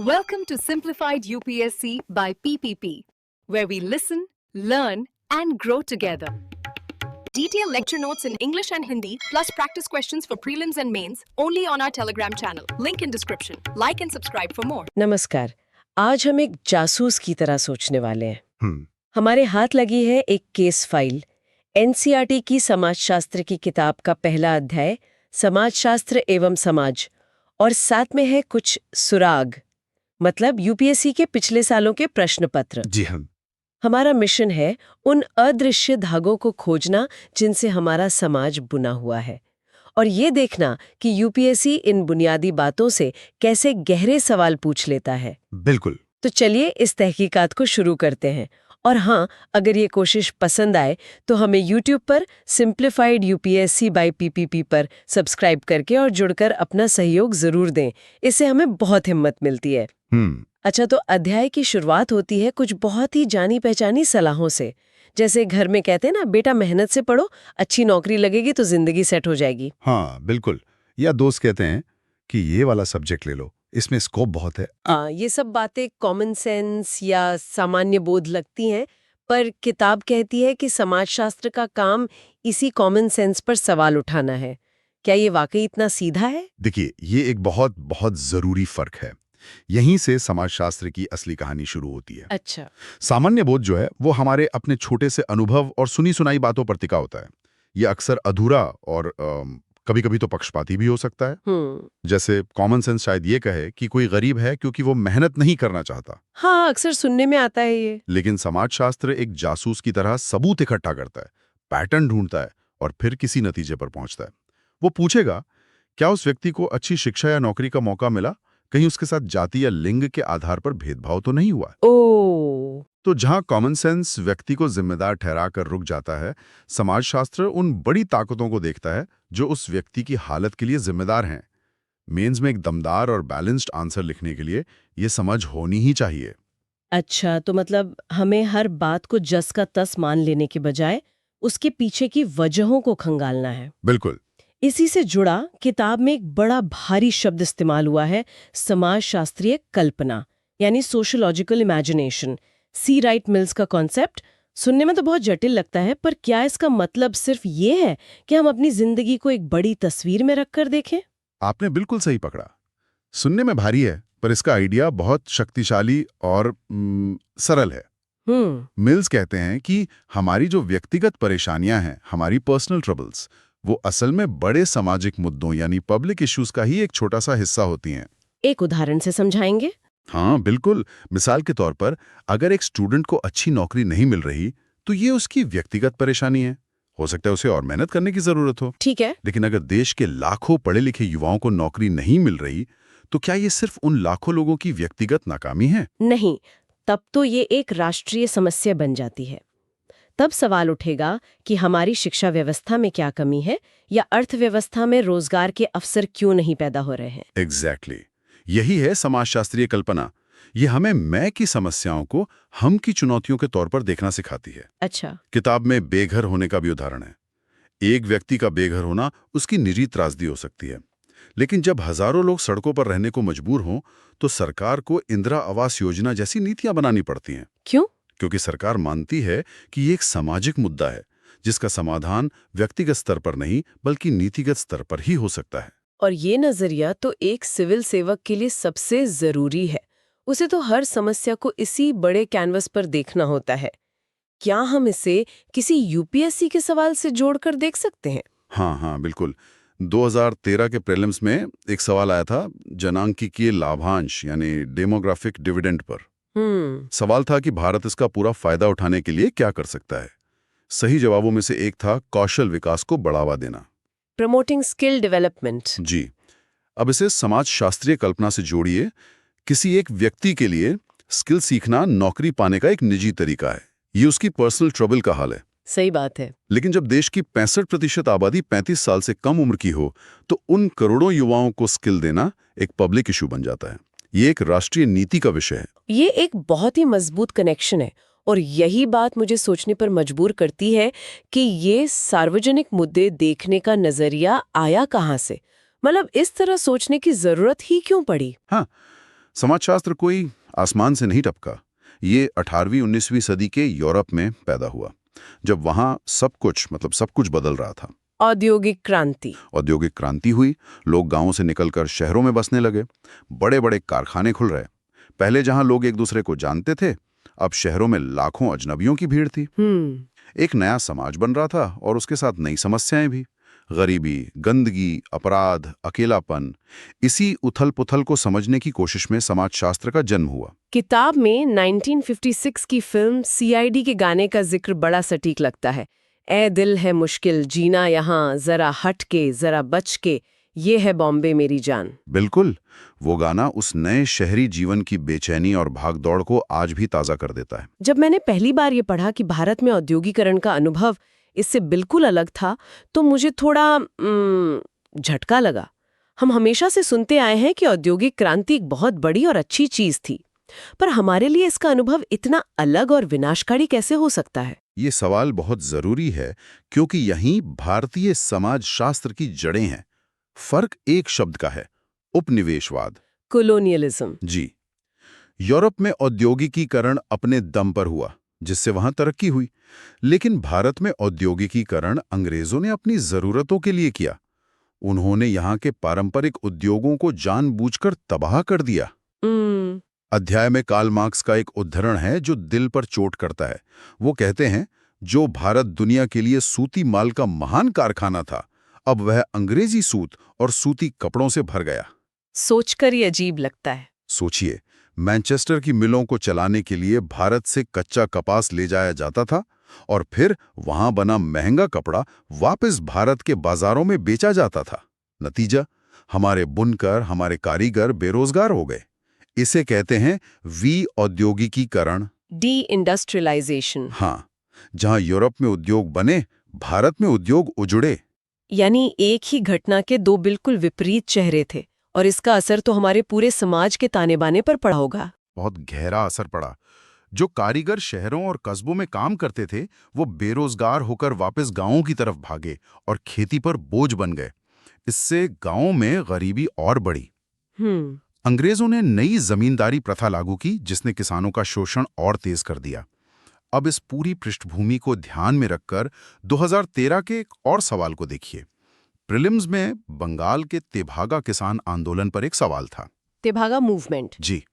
Welcome to Simplified UPSC by PPP, where we listen, learn, and grow together. Detailed lecture notes in English and Hindi, plus practice questions for prelims and mains, only on our Telegram channel. Link in description. Like and subscribe for more. नमस्कार। आज हम एक जासूस की तरह सोचने वाले हैं। हम्म। हमारे हाथ लगी है एक केस फाइल। एनसीईआरटी की समाजशास्त्र की किताब का पहला अध्याय, समाजशास्त्र एवं समाज, और साथ में है कुछ सुराग, मतलब यूपीएससी के पिछले सालों के प्रश्न पत्र। जी हाँ। हमारा मिशन है उन अदृश्य धागों को खोजना जिनसे हमारा समाज बुना हुआ है, और ये देखना कि यूपीएससी इन बुनियादी बातों से कैसे गहरे सवाल पूछ लेता है। बिल्कुल। तो चलिए इस तहकीकात को शुरू करते हैं। और हाँ, अगर ये कोशिश पसंद आए तो हमें YouTube पर सिंप्लीफाइड यूपीएससी बाय पीपीपी पर सब्सक्राइब करके और जुड़कर अपना सहयोग जरूर दें। इससे हमें बहुत हिम्मत मिलती है। अच्छा, तो अध्याय की शुरुआत होती है कुछ बहुत ही जानी पहचानी सलाहों से। जैसे घर में कहते हैं ना, बेटा मेहनत से पढ़ो, अच्छी नौकरी लगेगी तो जिंदगी सेट हो जाएगी। हाँ बिल्कुल। या दोस्त कहते हैं कि ये वाला सब्जेक्ट ले लो, इसमें स्कोप बहुत है। ये सब बातें कॉमन सेंस या सामान्य बोध लगती हैं, पर किताब कहती है कि समाजशास्त्र का काम इसी कॉमन सेंस पर सवाल उठाना है। क्या ये वाकई इतना सीधा है? देखिए, ये एक बहुत बहुत जरूरी फर्क है। यहीं से समाजशास्त्र की असली कहानी शुरू होती है। अच्छा। सामान्य बोध जो है वो हमारे अपने छोटे से अनुभव और सुनी सुनाई बातों पर टिका होता है। ये अक्सर अधूरा और कभी कभी तो पक्षपाती भी हो सकता है। जैसे कॉमन सेंस शायद ये कहे कि कोई गरीब है क्योंकि वो मेहनत नहीं करना चाहता। हाँ, अक्सर सुनने में आता है ये। लेकिन समाजशास्त्र एक जासूस की तरह सबूत इकट्ठा करता है, पैटर्न ढूंढता है और फिर किसी नतीजे पर पहुंचता है। वो पूछेगा, क्या उस व्यक्ति को अच्छी शिक्षा या नौकरी का मौका मिला? कहीं उसके साथ जाति या लिंग के आधार पर भेदभाव तो नहीं हुआ? ओ। तो जहां कॉमन सेंस व्यक्ति को जिम्मेदार ठहराकर रुक जाता है, समाजशास्त्र उन बड़ी ताकतों को देखता है जो उस व्यक्ति की हालत के लिए जिम्मेदार हैं। मेंस में एक दमदार और बैलेंस्ड आंसर लिखने के लिए ये समझ होनी ही चाहिए। अच्छा, तो मतलब हमें हर बात को जस का तस मान लेने के बजाय उसके पीछे की वजहों को खंगालना है। बिल्कुल। इसी से जुड़ा किताब में एक बड़ा भारी शब्द इस्तेमाल हुआ है, समाजशास्त्रीय कल्पना, यानी सोशियोलॉजिकल इमेजिनेशन। सी राइट मिल्स का कॉन्सेप्ट सुनने में तो बहुत जटिल लगता है, पर क्या इसका मतलब सिर्फ ये है कि हम अपनी जिंदगी को एक बड़ी तस्वीर में रखकर देखें? आपने बिल्कुल सही पकड़ा। सुनने में भारी है, पर इसका आइडिया बहुत शक्तिशाली और सरल है। मिल्स कहते हैं कि हमारी जो व्यक्तिगत परेशानियां हैं, हमारी पर्सनल ट्रबल्स, वो असल में बड़े सामाजिक मुद्दों यानी पब्लिक इश्यूज का ही एक छोटा सा हिस्सा होती हैं। एक उदाहरण से समझाएंगे? हाँ बिल्कुल। मिसाल के तौर पर, अगर एक स्टूडेंट को अच्छी नौकरी नहीं मिल रही तो ये उसकी व्यक्तिगत परेशानी है। हो सकता है उसे और मेहनत करने की जरूरत हो। ठीक है। लेकिन अगर देश के लाखों पढ़े लिखे युवाओं को नौकरी नहीं मिल रही, तो क्या ये सिर्फ उन लाखों लोगों की व्यक्तिगत नाकामी है? नहीं, तब तो ये एक राष्ट्रीय समस्या बन जाती है। तब सवाल उठेगा कि हमारी शिक्षा व्यवस्था में क्या कमी है, या अर्थव्यवस्था में रोजगार के अवसर क्यों नहीं पैदा हो रहे हैं। एग्जैक्टली। यही है समाजशास्त्रीय कल्पना। ये हमें मैं की समस्याओं को हम की चुनौतियों के तौर पर देखना सिखाती है। अच्छा। किताब में बेघर होने का भी उदाहरण है। एक व्यक्ति का बेघर होना उसकी निजी त्रासदी हो सकती है, लेकिन जब हजारों लोग सड़कों पर रहने को मजबूर हों, तो सरकार को इंदिरा आवास योजना जैसी नीतियां बनानी पड़ती हैं। क्यों? क्योंकि सरकार मानती है कि ये एक सामाजिक मुद्दा है जिसका समाधान व्यक्तिगत स्तर पर नहीं बल्कि नीतिगत स्तर पर ही हो सकता है। और ये नजरिया तो एक सिविल सेवक के लिए सबसे जरूरी है। उसे तो हर समस्या को इसी बड़े कैनवस पर देखना होता है। क्या हम इसे किसी यूपीएससी के सवाल से जोड़कर देख सकते हैं? हाँ बिल्कुल। 2013 के प्रीलिम्स में एक सवाल आया था जनांकीय लाभांश यानी डेमोग्राफिक डिविडेंड पर। सवाल था कि भारत इसका पूरा फायदा उठाने के लिए क्या कर सकता है। सही जवाबों में से एक था कौशल विकास को बढ़ावा देना, प्रमोटिंग स्किल डेवलपमेंट। जी। अब इसे समाजशास्त्रीय कल्पना से जोड़िए। किसी एक व्यक्ति के लिए स्किल सीखना नौकरी पाने का एक निजी तरीका है। ये उसकी पर्सनल ट्रबल का हाल है। सही बात है। लेकिन जब देश की 65% आबादी 35 साल से कम उम्र की हो, तो उन करोड़ों युवाओं को स्किल देना एक पब्लिक इशू बन जाता है। ये एक राष्ट्रीय नीति का विषय है। ये एक बहुत ही मजबूत कनेक्शन है, और यही बात मुझे सोचने पर मजबूर करती है कि ये सार्वजनिक मुद्दे देखने का नजरिया आया कहाँ से। मतलब इस तरह सोचने की जरूरत ही क्यों पड़ी? हाँ, समाजशास्त्र कोई आसमान से नहीं टपका। ये 18वीं-19वीं सदी के यूरोप में पैदा हुआ, जब वहां सब कुछ बदल रहा था। औद्योगिक क्रांति। औद्योगिक क्रांति हुई, लोग गांवों से निकलकर शहरों में बसने लगे, बड़े बड़े कारखाने खुल रहे। पहले जहां लोग एक दूसरे को जानते थे, अब शहरों में लाखों अजनबियों की भीड़ थी। एक नया समाज बन रहा था और उसके साथ नई समस्याएं भी। गरीबी, गंदगी, अपराध, अकेलापन। इसी उथल-पुथल को समझने की कोशिश में समाजशास्त्र का जन्म हुआ। किताब में 1956 की फिल्म CID के गाने का जिक्र बड़ा सटीक लगता है। ए दिल है मुश्किल जीना यहाँ, जरा हट के, जरा बच के, ये है बॉम्बे मेरी जान। बिल्कुल, वो गाना उस नए शहरी जीवन की बेचैनी और भागदौड़ को आज भी ताज़ा कर देता है। जब मैंने पहली बार ये पढ़ा कि भारत में औद्योगिकरण का अनुभव इससे बिल्कुल अलग था, तो मुझे थोड़ा झटका लगा। हम हमेशा से सुनते आए हैं कि औद्योगिक क्रांति एक बहुत बड़ी और अच्छी चीज थी, पर हमारे लिए इसका अनुभव इतना अलग और विनाशकारी कैसे हो सकता है? ये सवाल बहुत जरूरी है, क्योंकि यहीं भारतीय समाजशास्त्र की जड़ें हैं। फर्क एक शब्द का है, उपनिवेशवाद, कोलोनियलिज्म। जी। यूरोप में औद्योगिकीकरण अपने दम पर हुआ, जिससे वहां तरक्की हुई। लेकिन भारत में औद्योगिकीकरण अंग्रेजों ने अपनी जरूरतों के लिए किया। उन्होंने यहाँ के पारंपरिक उद्योगों को जानबूझकर तबाह कर दिया। अध्याय में कार्ल मार्क्स का एक उद्धरण है जो दिल पर चोट करता है। वो कहते हैं, जो भारत दुनिया के लिए सूती माल का महान कारखाना था, अब वह अंग्रेजी सूत और सूती कपड़ों से भर गया। सोचकर ही अजीब लगता है। सोचिए, मैनचेस्टर की मिलों को चलाने के लिए भारत से कच्चा कपास ले जाया जाता था और फिर वहां बना महंगा कपड़ा वापस भारत के बाजारों में बेचा जाता था। नतीजा, हमारे बुनकर, हमारे कारीगर बेरोजगार हो गए। इसे कहते हैं औद्योगिकीकरण, डी इंडस्ट्रियलाइजेशन। हाँ, जहां यूरोप में उद्योग बने, भारत में उद्योग उजड़े। यानी एक ही घटना के दो बिल्कुल विपरीत चेहरे थे, और इसका असर तो हमारे पूरे समाज के ताने बाने पर पड़ा होगा। बहुत गहरा असर पड़ा। जो कारीगर शहरों और कस्बों में काम करते थे, वो बेरोजगार होकर वापस गांवों की तरफ भागे और खेती पर बोझ बन गए। इससे गांवों में गरीबी और बढ़ी। अंग्रेजों ने नई जमींदारी प्रथा लागू की, जिसने किसानों का शोषण और तेज कर दिया। अब इस पूरी पृष्ठभूमि को ध्यान में रखकर 2013 के एक और सवाल को देखिए। प्रीलिम्स में बंगाल के तेभागा किसान आंदोलन पर एक सवाल था। तेभागा मूवमेंट। जी,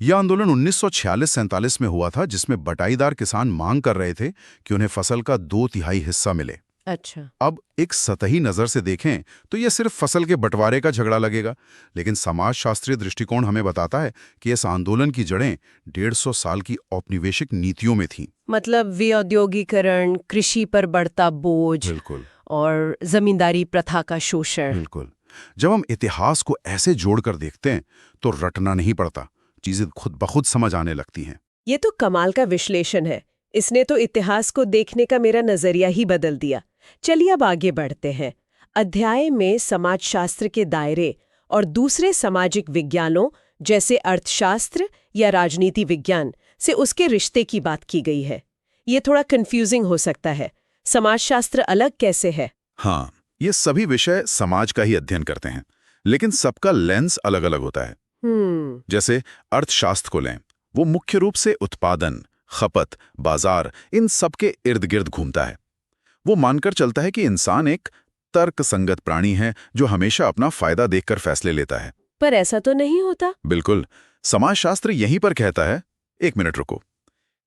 यह आंदोलन 1946-47 में हुआ था, जिसमें बटाईदार किसान मांग कर रहे थे कि उन्हें फसल का 2/3 हिस्सा मिले। अच्छा। अब एक सतही नजर से देखें तो यह सिर्फ फसल के बंटवारे का झगड़ा लगेगा, लेकिन समाजशास्त्रीय दृष्टिकोण हमें बताता है कि इस आंदोलन की जड़ें 150 साल की औपनिवेशिक नीतियों में थीं। मतलब विऔद्योगीकरण, कृषि पर बढ़ता बोझ, बिल्कुल, और जमींदारी प्रथा का शोषण। बिल्कुल। जब हम इतिहास को ऐसे जोड़कर देखते हैं तो रटना नहीं पड़ता, चीजें खुद ब खुद समझ आने लगती हैं। ये तो कमाल का विश्लेषण है। इसने तो इतिहास को देखने का मेरा नजरिया ही बदल दिया। चलिए अब आगे बढ़ते हैं। अध्याय में समाजशास्त्र के दायरे और दूसरे सामाजिक विज्ञानों जैसे अर्थशास्त्र या राजनीति विज्ञान से उसके रिश्ते की बात की गई है। ये थोड़ा कंफ्यूजिंग हो सकता है। समाजशास्त्र अलग कैसे है? हाँ, ये सभी विषय समाज का ही अध्ययन करते हैं, लेकिन सबका लेंस अलग-अलग होता है। जैसे अर्थशास्त्र को लें, वो मुख्य रूप से उत्पादन, खपत, बाजार, इन सब के इर्द गिर्द घूमता है। वो मानकर चलता है कि इंसान एक तर्कसंगत प्राणी है जो हमेशा अपना फायदा देखकर फैसले लेता है। पर ऐसा तो नहीं होता। बिल्कुल, समाजशास्त्र यहीं पर कहता है, एक मिनट रुको,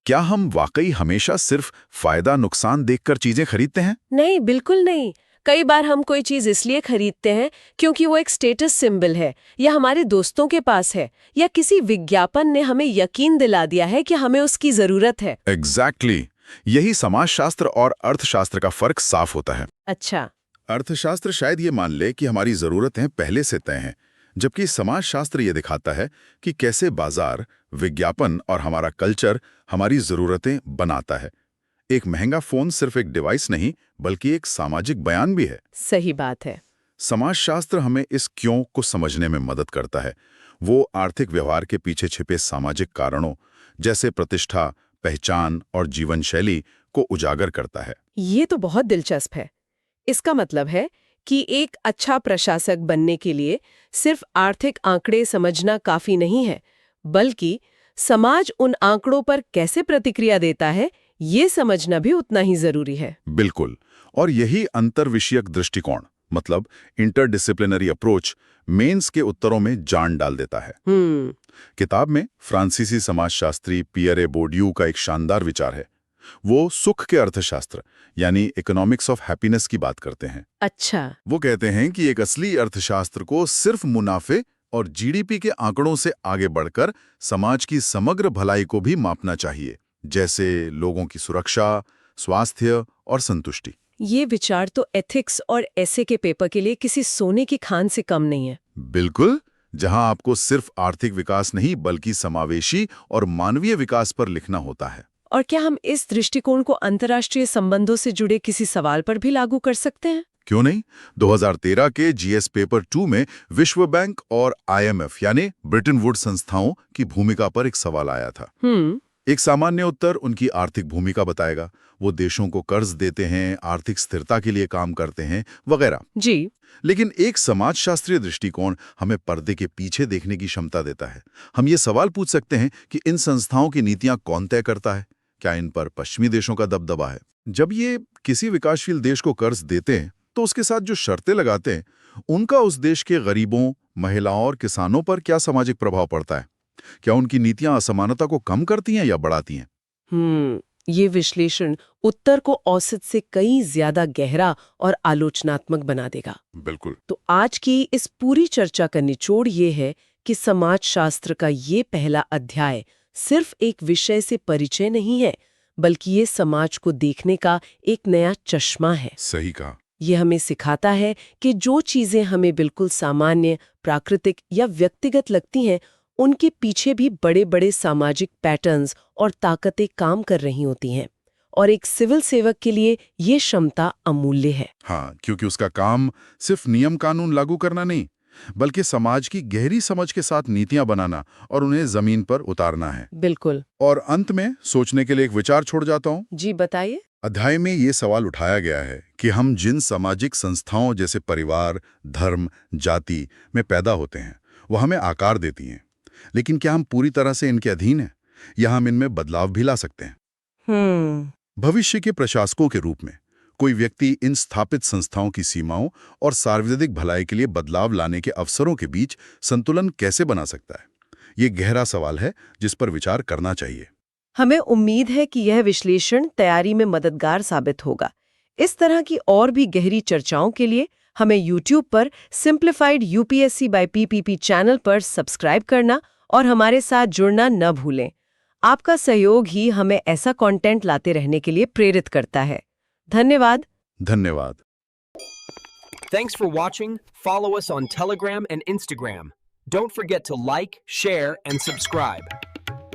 क्या हम वाकई हमेशा सिर्फ फायदा नुकसान देखकर चीजें खरीदते हैं? नहीं, बिल्कुल नहीं। कई बार हम कोई चीज इसलिए खरीदते हैं क्योंकि वो एक स्टेटस सिंबल है, या हमारे दोस्तों के पास है, या किसी विज्ञापन ने हमें यकीन दिला दिया है कि हमें उसकी जरूरत है। एग्जैक्टली। यही समाजशास्त्र और अर्थशास्त्र का फर्क साफ होता है। अच्छा। अर्थशास्त्र शायद ये मान ले कि हमारी जरूरतें पहले से तय हैं, जबकि समाजशास्त्र ये दिखाता है कि कैसे बाजार, विज्ञापन और हमारा कल्चर हमारी जरूरतें बनाता है। एक महंगा फोन सिर्फ एक डिवाइस नहीं, बल्कि एक सामाजिक बयान भी है। सही बात है। समाजशास्त्र हमें इस क्यों को समझने में मदद करता है। वो आर्थिक व्यवहार के पीछे छिपे सामाजिक कारणों जैसे प्रतिष्ठा, पहचान और जीवन शैली को उजागर करता है। ये तो बहुत दिलचस्प है। इसका मतलब है कि एक अच्छा प्रशासक बनने के लिए सिर्फ आर्थिक आंकड़े समझना काफी नहीं है, बल्कि समाज उन आंकड़ों पर कैसे प्रतिक्रिया देता है ये समझना भी उतना ही जरूरी है। बिल्कुल। और यही अंतर्विषयक दृष्टिकोण, मतलब इंटरडिसिप्लिनरी अप्रोच, मेंस के उत्तरों में जान डाल देता है। किताब में फ्रांसीसी समाजशास्त्री पियरे बोर्डियू का एक शानदार विचार है। वो सुख के अर्थशास्त्र यानी इकोनॉमिक्स ऑफ हैप्पीनेस की बात करते हैं। अच्छा। वो कहते हैं कि एक असली अर्थशास्त्र को सिर्फ मुनाफे और जीडीपी के आंकड़ों से आगे बढ़कर समाज की समग्र भलाई को भी मापना चाहिए, जैसे लोगों की सुरक्षा, स्वास्थ्य और संतुष्टि। ये विचार तो एथिक्स और एसे के पेपर के लिए किसी सोने की खान से कम नहीं है। बिल्कुल, जहां आपको सिर्फ आर्थिक विकास नहीं बल्कि समावेशी और मानवीय विकास पर लिखना होता है। और क्या हम इस दृष्टिकोण को अंतर्राष्ट्रीय संबंधों से जुड़े किसी सवाल पर भी लागू कर सकते हैं? क्यों नहीं? 2013 के जीएस पेपर 2 में विश्व बैंक और आईएमएफ यानी ब्रिटेन वुड संस्थाओं की भूमिका पर एक सवाल आया था। एक सामान्य उत्तर उनकी आर्थिक भूमिका बताएगा। वो देशों को कर्ज देते हैं, आर्थिक स्थिरता के लिए काम करते हैं, वगैरह। जी। लेकिन एक समाजशास्त्रीय दृष्टिकोण हमें पर्दे के पीछे देखने की क्षमता देता है। हम ये सवाल पूछ सकते हैं कि इन संस्थाओं की नीतियां कौन तय करता है? क्या इन पर पश्चिमी देशों का दबदबा है? जब ये किसी विकासशील देश को कर्ज देते हैं तो उसके साथ जो शर्तें लगाते हैं उनका उस देश के गरीबों, महिलाओं और किसानों पर क्या सामाजिक प्रभाव पड़ता है? क्या उनकी नीतियां असमानता को कम करती हैं या बढ़ाती हैं? ये विश्लेषण उत्तर को औसत से कई ज्यादा गहरा और आलोचनात्मक बना देगा। बिल्कुल। तो आज की इस पूरी चर्चा का निचोड़ ये है कि समाजशास्त्र का ये पहला अध्याय सिर्फ एक विषय से परिचय नहीं है, बल्कि ये समाज को देखने का एक नया चश्मा है। सही कहा। ये हमें सिखाता है कि जो चीजें हमें बिल्कुल सामान्य, प्राकृतिक या व्यक्तिगत लगती हैं, उनके पीछे भी बड़े बड़े सामाजिक पैटर्न्स और ताकतें काम कर रही होती हैं। और एक सिविल सेवक के लिए ये क्षमता अमूल्य है। हाँ, क्योंकि उसका काम सिर्फ नियम कानून लागू करना नहीं, बल्कि समाज की गहरी समझ के साथ नीतियां बनाना और उन्हें जमीन पर उतारना है। बिल्कुल। और अंत में सोचने के लिए एक विचार छोड़ जाता हूँ। जी बताइए। अध्याय में ये सवाल उठाया गया है कि हम जिन सामाजिक संस्थाओं जैसे परिवार, धर्म, जाति में पैदा होते हैं वो हमें आकार देती हैं, लेकिन क्या हम पूरी तरह से इनके अधीन हैं या हम इनमें बदलाव भी ला सकते हैं? भविष्य के प्रशासकों के रूप में कोई व्यक्ति इन स्थापित संस्थाओं की सीमाओं और सार्वजनिक भलाई के लिए बदलाव लाने के अवसरों के बीच संतुलन कैसे बना सकता है? ये गहरा सवाल है जिस पर विचार करना चाहिए। हमें उम्मीद है कि यह विश्लेषण तैयारी में मददगार साबित होगा। इस तरह की और भी गहरी चर्चाओं के लिए हमें YouTube पर simplified UPSC by PPP channel पर सब्सक्राइब करना और हमारे साथ जुड़ना न भूलें। आपका सहयोग ही हमें ऐसा कंटेंट लाते रहने के लिए प्रेरित करता है। धन्यवाद। धन्यवाद। Thanks for watching. Follow us on Telegram and Instagram. Don't forget to like, share, and subscribe.